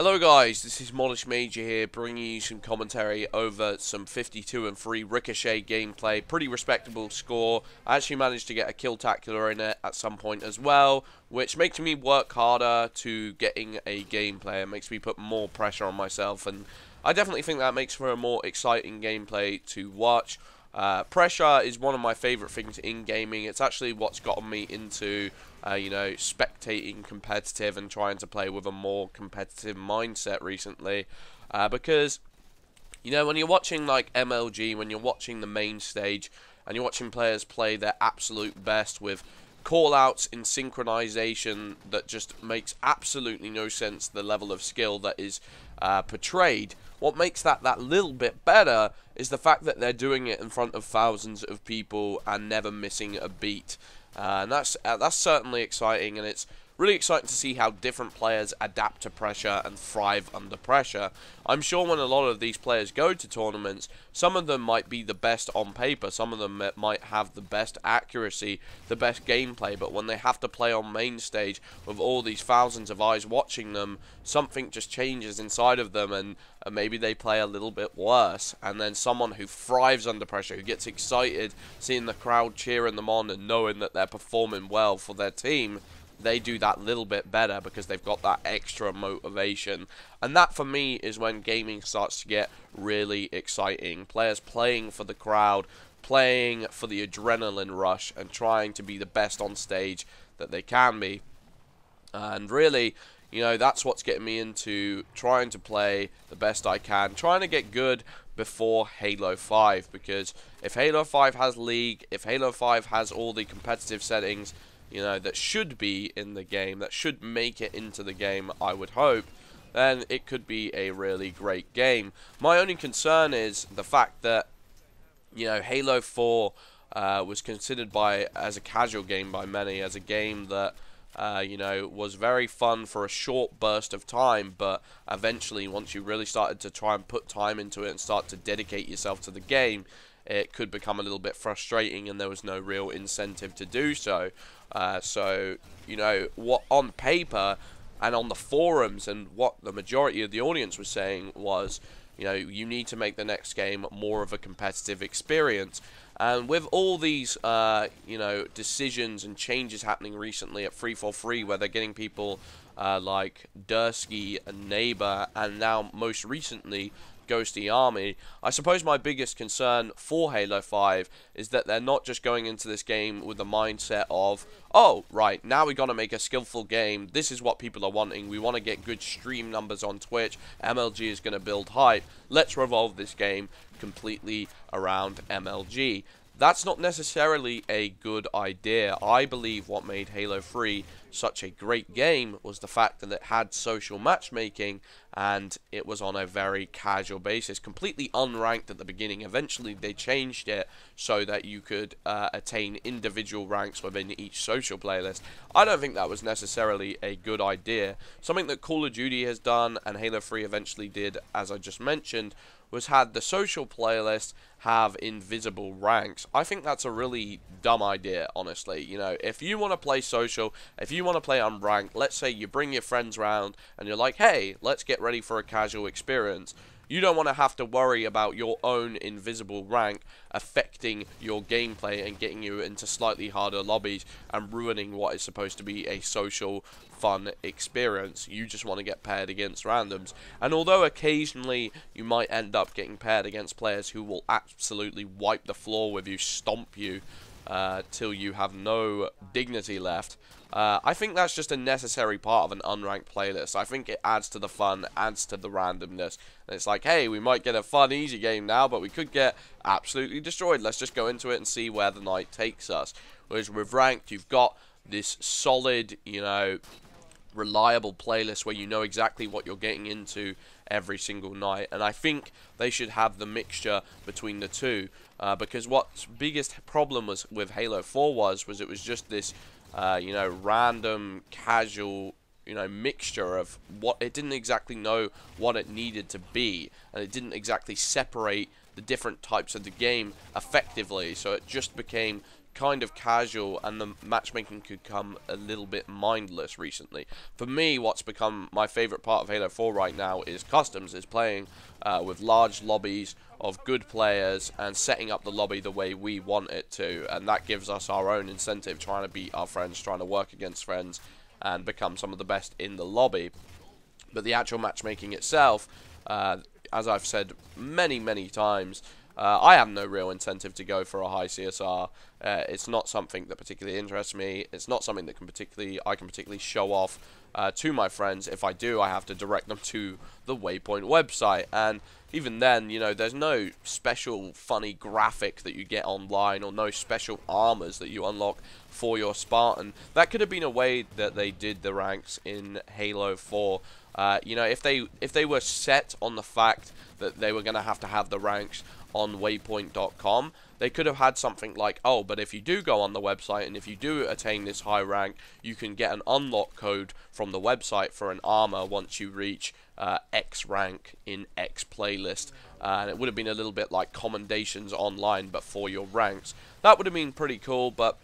Hello guys, this is Molish Major here, bringing you some commentary over some 52-3 Ricochet gameplay. Pretty respectable score. I actually managed to get a kill-tacular in it at some point as well, which makes me work harder to getting a gameplay. It makes me put more pressure on myself, and I definitely think that makes for a more exciting gameplay to watch. Pressure is one of my favourite things in gaming. It's actually what's gotten me into, spectating competitive and trying to play with a more competitive mindset recently. Because, when you're watching like MLG, when you're watching the main stage, and you're watching players play their absolute best with call-outs in synchronization that just makes absolutely no sense, the level of skill that is portrayed. What makes that little bit better is the fact that they're doing it in front of thousands of people and never missing a beat. And that's certainly exciting, and it's really exciting to see how different players adapt to pressure and thrive under pressure. I'm sure when a lot of these players go to tournaments, some of them might be the best on paper, some of them might have the best accuracy, the best gameplay, but when they have to play on main stage with all these thousands of eyes watching them, something just changes inside of them, and maybe they play a little bit worse. And then someone who thrives under pressure, who gets excited seeing the crowd cheering them on and knowing that they're performing well for their team, they do that little bit better because they've got that extra motivation. And that, for me, is when gaming starts to get really exciting. Players playing for the crowd, playing for the adrenaline rush, and trying to be the best on stage that they can be. And really, that's what's getting me into trying to play the best I can, trying to get good before Halo 5. Because if Halo 5 has League, if Halo 5 has all the competitive settings, that should be in the game, that should make it into the game, I would hope, then it could be a really great game. My only concern is the fact that, Halo 4 was considered as a casual game by many, as a game that, was very fun for a short burst of time, but eventually, once you really started to try and put time into it and start to dedicate yourself to the game, it could become a little bit frustrating, and there was no real incentive to do so. What on paper and on the forums, and what the majority of the audience was saying was, you need to make the next game more of a competitive experience. And with all these, decisions and changes happening recently at 343, where they're getting people like Dursky and Neighbor, and now most recently Ghosty Army, I suppose my biggest concern for Halo 5 is that they're not just going into this game with the mindset of, oh, right, now we got to make a skillful game, this is what people are wanting, we want to get good stream numbers on Twitch, MLG is going to build hype, let's revolve this game completely around MLG. That's not necessarily a good idea. I believe what made Halo 3 such a great game was the fact that it had social matchmaking, and it was on a very casual basis, completely unranked at the beginning. Eventually they changed it so that you could attain individual ranks within each social playlist. I don't think that was necessarily a good idea. Something that Call of Duty has done, and Halo 3 eventually did, as I just mentioned, was had the social playlist have invisible ranks. I think that's a really dumb idea, honestly. If you want to play social, if you want to play unranked, let's say you bring your friends round and you're like, hey, let's get ready for a casual experience. You don't want to have to worry about your own invisible rank affecting your gameplay and getting you into slightly harder lobbies and ruining what is supposed to be a social, fun experience. You just want to get paired against randoms. And although occasionally you might end up getting paired against players who will absolutely wipe the floor with you, stomp you, till you have no dignity left, I think that's just a necessary part of an unranked playlist. I think it adds to the fun, adds to the randomness. And it's like, hey, we might get a fun, easy game now, but we could get absolutely destroyed. Let's just go into it and see where the night takes us. Whereas with ranked, you've got this solid, reliable playlist where you know exactly what you're getting into every single night. And I think they should have the mixture between the two, because what's biggest problem was with Halo 4 was it was just this random, casual, mixture of what it didn't exactly know what it needed to be, and it didn't exactly separate the different types of the game effectively, so it just became kind of casual and the matchmaking could come a little bit mindless recently. For me, what's become my favorite part of Halo 4 right now is customs, is playing with large lobbies of good players and setting up the lobby the way we want it to, and that gives us our own incentive, trying to beat our friends, trying to work against friends and become some of the best in the lobby. But the actual matchmaking itself, as I've said many times, I have no real incentive to go for a high CSR. It's not something that particularly interests me. It's not something that I can particularly show off to my friends. If I do, I have to direct them to the Waypoint website, and even then, you know, there's no special funny graphic that you get online or no special armors that you unlock for your Spartan. That could have been a way that they did the ranks in Halo 4. You know, if they were set on the fact that they were going to have the ranks on waypoint.com, they could have had something like, oh, but if you do go on the website and if you do attain this high rank, you can get an unlock code from the website for an armor once you reach X rank in X playlist. And it would have been a little bit like commendations online, but for your ranks. That would have been pretty cool, but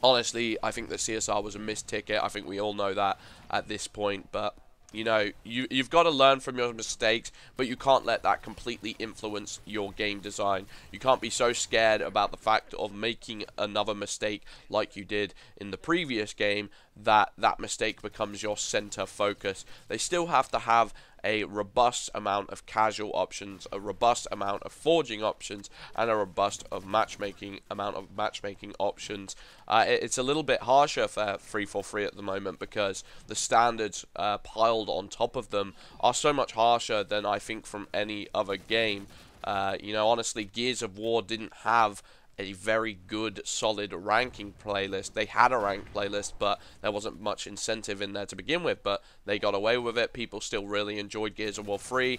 honestly, I think that CSR was a missed ticket. I think we all know that at this point, but you know, you've got to learn from your mistakes, but you can't let that completely influence your game design. You can't be so scared about the fact of making another mistake like you did in the previous game that that mistake becomes your center focus. They still have to have a robust amount of casual options, a robust amount of forging options, and a robust amount of matchmaking options. It's a little bit harsher for 343 at the moment because the standards piled on top of them are so much harsher than I think from any other game. You know, honestly, Gears of War didn't have a very good, solid ranking playlist. They had a ranked playlist, but there wasn't much incentive in there to begin with, but they got away with it. People still really enjoyed Gears of War 3,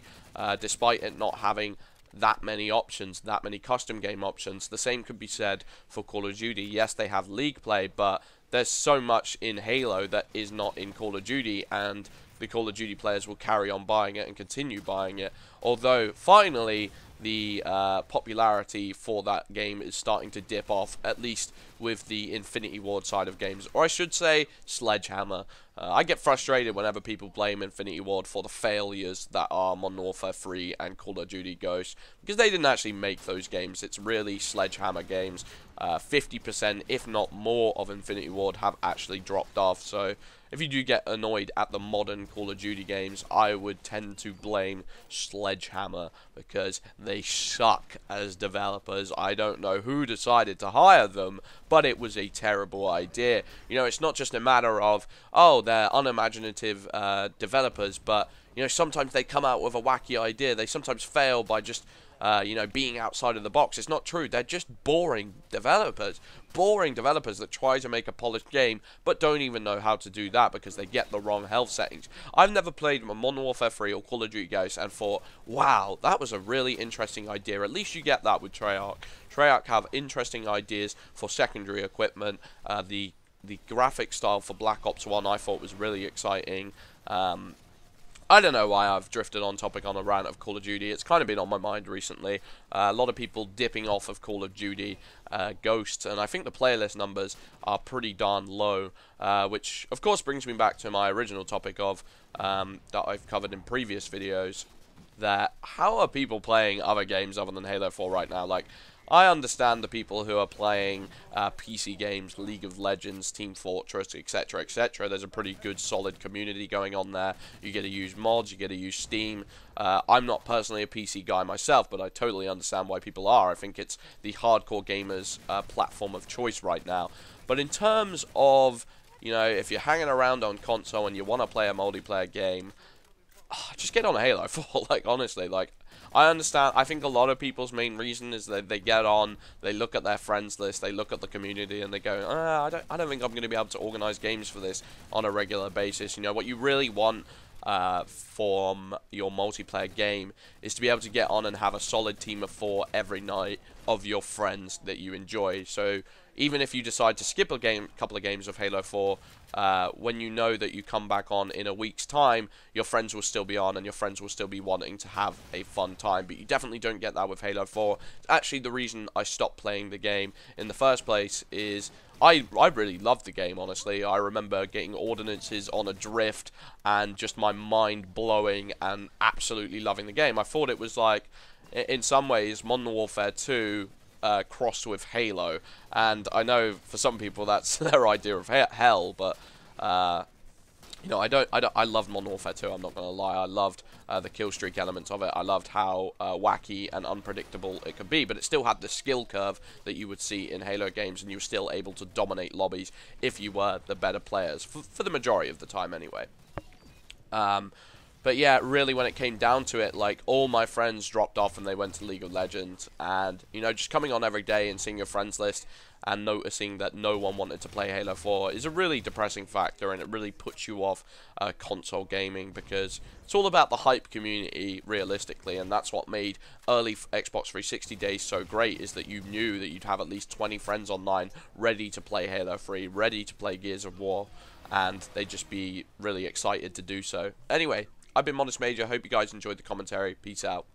despite it not having that many options, that many custom game options. The same could be said for Call of Duty. Yes, they have League play, but there's so much in Halo that is not in Call of Duty, and the Call of Duty players will carry on buying it and continue buying it. Although, finally, the popularity for that game is starting to dip off, at least with the Infinity Ward side of games, or I should say Sledgehammer. I get frustrated whenever people blame Infinity Ward for the failures that are Modern Warfare 3 and Call of Duty Ghosts, because they didn't actually make those games. It's really Sledgehammer games. 50%, if not more, of Infinity Ward have actually dropped off, so if you do get annoyed at the modern Call of Duty games, I would tend to blame Sledgehammer because they suck as developers. I don't know who decided to hire them, but it was a terrible idea. You know, it's not just a matter of, oh, they're unimaginative developers, but, you know, sometimes they come out with a wacky idea. They sometimes fail by just you know, being outside of the box. It's not true. They're just boring developers. Boring developers that try to make a polished game, but don't even know how to do that because they get the wrong health settings. I've never played Modern Warfare 3 or Call of Duty Ghosts and thought, wow, that was a really interesting idea. At least you get that with Treyarch. Treyarch have interesting ideas for secondary equipment. The graphic style for Black Ops 1 I thought was really exciting. I don't know why I've drifted on topic on a rant of Call of Duty. It's kind of been on my mind recently. A lot of people dipping off of Call of Duty Ghosts, and I think the playlist numbers are pretty darn low, which of course brings me back to my original topic of that I've covered in previous videos, that how are people playing other games other than Halo 4 right now? Like, I understand the people who are playing PC games, League of Legends, Team Fortress, etc., etc. There's a pretty good, solid community going on there. You get to use mods, you get to use Steam. I'm not personally a PC guy myself, but I totally understand why people are. I think it's the hardcore gamers' platform of choice right now. But in terms of, you know, if you're hanging around on console and you want to play a multiplayer game, just get on Halo 4. Like, honestly, like, I understand. I think a lot of people's main reason is that they get on, they look at their friends list, they look at the community, and they go, I don't think I'm going to be able to organize games for this on a regular basis. You know, what you really want from your multiplayer game is to be able to get on and have a solid team of 4 every night of your friends that you enjoy. So, even if you decide to skip a couple of games of Halo 4, when you know that you come back on in a week's time, your friends will still be on and your friends will still be wanting to have a fun time. But you definitely don't get that with Halo 4. Actually, the reason I stopped playing the game in the first place is I really loved the game, honestly. I remember getting ordinances on a drift and just my mind blowing and absolutely loving the game. I thought it was like, in some ways, Modern Warfare 2 crossed with Halo, and I know for some people that's their idea of hell, but you know, I loved Modern Warfare 2. I'm not gonna lie. I loved the kill streak elements of it. I loved how wacky and unpredictable it could be, but it still had the skill curve that you would see in Halo games, and you were still able to dominate lobbies if you were the better players for the majority of the time, anyway. But yeah, really, when it came down to it, like, all my friends dropped off and they went to League of Legends. And, you know, just coming on every day and seeing your friends list and noticing that no one wanted to play Halo 4 is a really depressing factor, and it really puts you off console gaming, because it's all about the hype community, realistically, and that's what made early Xbox 360 days so great, is that you knew that you'd have at least 20 friends online ready to play Halo 3, ready to play Gears of War, and they'd just be really excited to do so. Anyway, I've been Modest Major. Hope you guys enjoyed the commentary. Peace out.